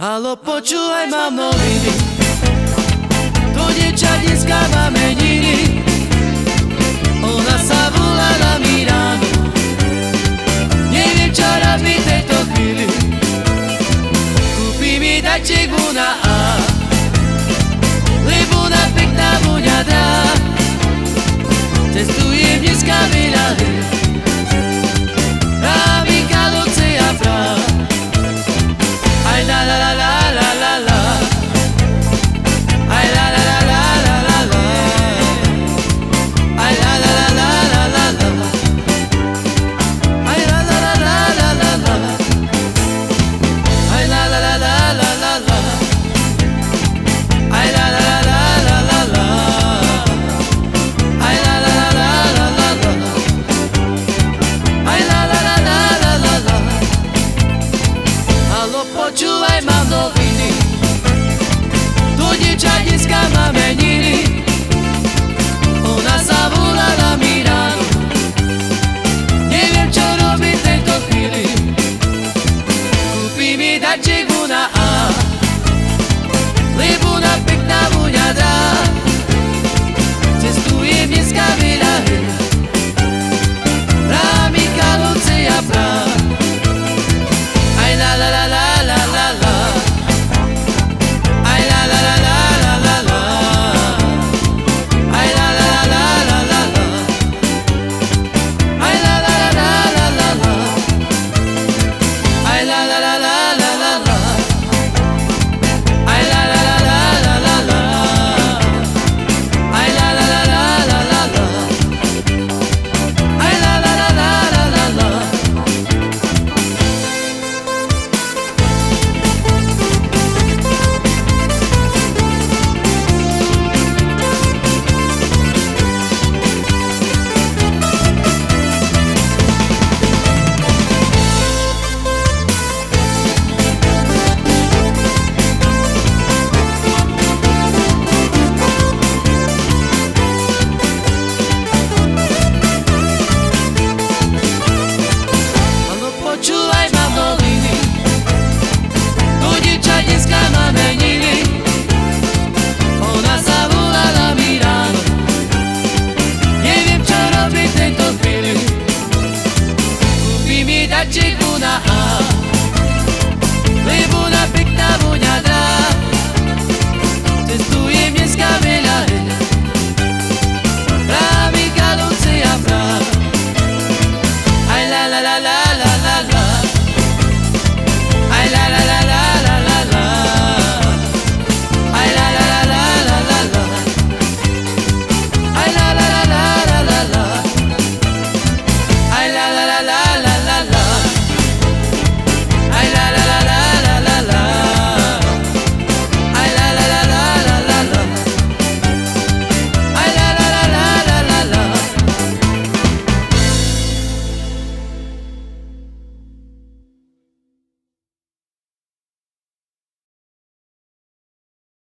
Halo, počúvaj, mám noviny. To dievča dneska má meniny. Ona sa volá na Miránu. Neviem, čo robí v tejto chvíli. Kúpi mi darček na A, lebo ona pekná vôňa dá. Cestujem dneska veľa hry, Rámy, Kaloce a Prah. Aj la la la la la la la, aj la la la la la la la, aj la la la la la la la, aj la la la la la la la, aj la la la la la la la, aj la la la la la la la, aj la la la la la la la, aj la la la la la la la. Halo, počúvaj, mám noviny. To dievča dneska má meniny. Ona sa volá na Miránu. Neviem, čo robí v tejto chvíli. Kúpi mi darček na A, lebo ona pekná vôňa dá. Cestujem dneska veľa hry, Rámy, Kaloce a Prah.